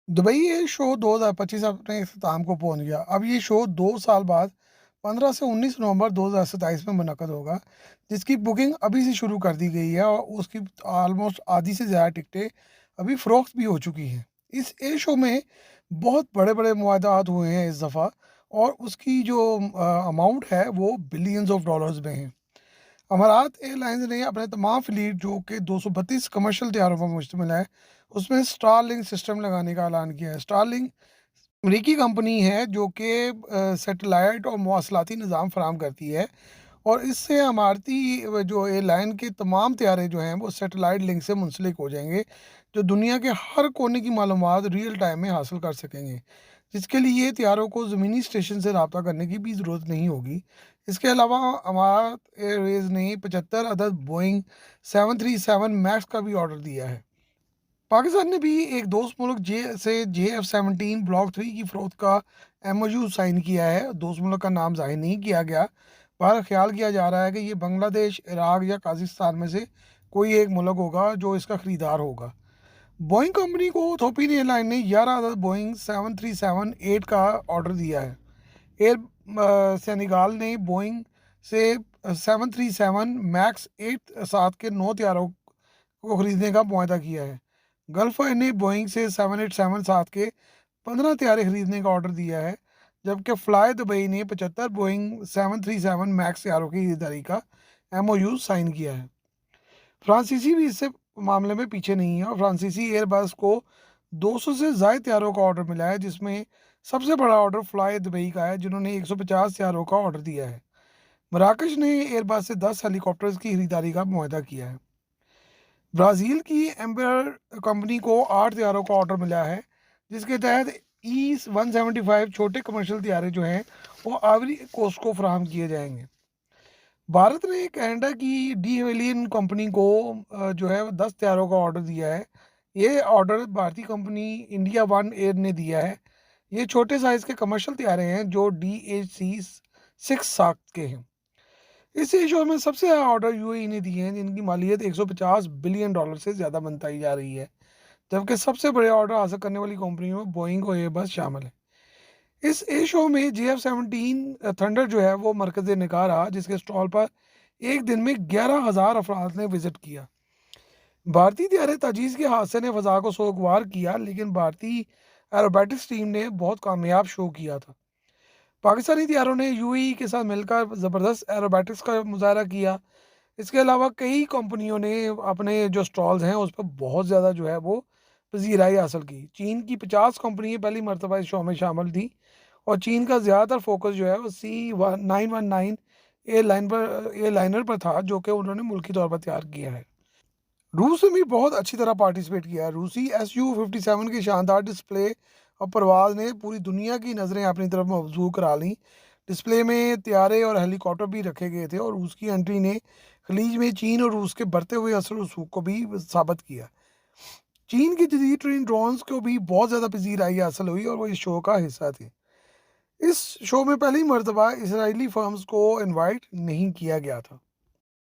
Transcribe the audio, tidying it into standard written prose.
Dubai air show 2025 अपने इख्तिताम को पहुंच गया। अब ये शो 2 साल बाद 15 से 19 नवंबर 2027 में मुनक़द होगा, जिसकी बुकिंग अभी से शुरू कर दी गई है और उसकी ऑलमोस्ट आधी से ज़्यादा टिकटें अभी फ़रोख्त भी हो चुकी हैं। इस एयर शो में बहुत बड़े-बड़े मुआहदात हुए हैं इस दफ़ा, और उसकी जो अमाउंट है वो बिलियंस ऑफ डॉलर्स में है। अमारात एयरलाइंस ने अपने तमाम फ्लीट जो कि 232 कमर्शियल तैयारों पर मुश्तमिल है, उसमें स्टारलिंक सिस्टम लगाने का ऐलान किया है। स्टारलिंक अमरीकी कंपनी है जो कि सैटेलाइट और मवासलाती निज़ाम फराहम करती है, और इससे इमारती जो एयरलाइन के तमाम तैयारे जो हैं वो सैटेलाइट लिंक से मुंसलिक हो जाएंगे, जो दुनिया के हर कोने की मालूमात रियल टाइम में हासिल कर सकेंगे, जिसके लिए तैयारों को ज़मीनी स्टेशन से रब्ता करने की भी ज़रूरत नहीं होगी। इसके अलावा अमारात एयरवेज़ ने 75 अदद बोइंग 737 मैक्स का भी ऑर्डर दिया है। पाकिस्तान ने भी एक दोस्त मुल्क JF-17 ब्लॉक 3 की फ़रोख्त का MOU साइन किया है। दोस्त मुल्क का नाम ज़ाहिर नहीं किया गया, पर ख्याल किया जा रहा है कि ये बांग्लादेश, इराक या काज़िस्तान में से कोई एक मुल्क होगा जो इसका ख़रीदार होगा। बोइंग कंपनी को इथोपियन एयरलाइन ने 11 अदद बोइंग 737-8 का ऑर्डर दिया है। सेनेगाल ने बोइंग से 737 मैक्स 8 सात के 9 तैयारों को ख़रीदने का मुआहदा किया है। गल्फ ने बोइंग से 787 सात के 15 तैयारे खरीदने का ऑर्डर दिया है, जबकि फ्लाई दुबई ने 75 बोइंग 737 मैक्स तैयारों की खरीदारी का MOU साइन किया है। फ्रांसीसी भी इससे मामले में पीछे नहीं है, और फ्रांसीसी एयरबस को 200 से ज़ायद तैयारों का ऑर्डर मिला है, जिसमें सबसे बड़ा ऑर्डर फ्लाई दुबई का है, जिन्होंने 150 तैयारों का ऑर्डर दिया है। मराकश ने एयरबस से 10 हेलीकॉप्टर्स की खरीदारी का मुआहदा किया है। ब्राज़ील की एम्बर कंपनी को 8 तैयारों का ऑर्डर मिला है, जिसके तहत E-175 छोटे कमर्शियल तैयारे जो हैं वो आइवरी कोस्ट को फराहम किए जाएंगे। भारत ने कनाडा की डी हेलियन कंपनी को जो है वो 10 तैयारों का ऑर्डर दिया है। ये ऑर्डर भारतीय कंपनी इंडिया वन एयर ने दिया है। ये छोटे साइज़ के कमर्शियल तैयारे हैं जो DHC-6 साख के हैं। इस इशू में सबसे ज़्यादा ऑर्डर UAE ने दिए हैं, जिनकी मालियत 150 बिलियन डॉलर से ज़्यादा बताई जा रही है, जबकि सबसे बड़े ऑर्डर हासिल करने वाली कंपनियों में बोइंग और एयरबस शामिल है। इस एयर शो में JF-17 थंडर जो है वो मरकज़ निगाह रहा, जिसके स्टॉल पर एक दिन में 11,000 अफराद ने विजिट किया। भारतीय तैयारे ताजीज़ के हादसे ने फ़ज़ा को सोगवार किया, लेकिन भारतीय एरोबैटिक्स टीम ने बहुत कामयाब शो किया था। पाकिस्तानी तैयारों ने UAE के साथ मिलकर ज़बरदस्त एरोबैटिक्स का मुज़ाहरा किया। इसके अलावा कई कंपनियों ने अपने जो स्टॉल्स हैं उस पर बहुत ज़्यादा जो है वो पज़ीराई हासिल की। चीन की 50 कंपनियाँ पहली मरतबा इस शो में शामिल थी, और चीन का ज़्यादातर फोकस जो है वो C919 एयरलाइनर पर था, जो कि उन्होंने मुल्की तौर पर तैयार किया है। रूस ने भी बहुत अच्छी तरह पार्टिसिपेट किया है। रूसी Su-57 की शानदार डिस्प्ले और परवाज़ ने पूरी दुनिया की नज़रें अपनी तरफ मबज़ूल करा लीं। डिस्प्ले में तैयारे और हेलीकॉप्टर भी रखे गए थे, और रूस की एंट्री ने खलीज में चीन और रूस के बढ़ते हुए असर रसूख को भी साबित किया। चीन की जदीद ट्रेन ड्रोन्स को भी बहुत ज़्यादा पज़ीराई हासिल हुई, और वो इस शो का हिस्सा थे। इस शो में पहली मरतबा इसराइली फर्म्स को इनवाइट नहीं किया गया था।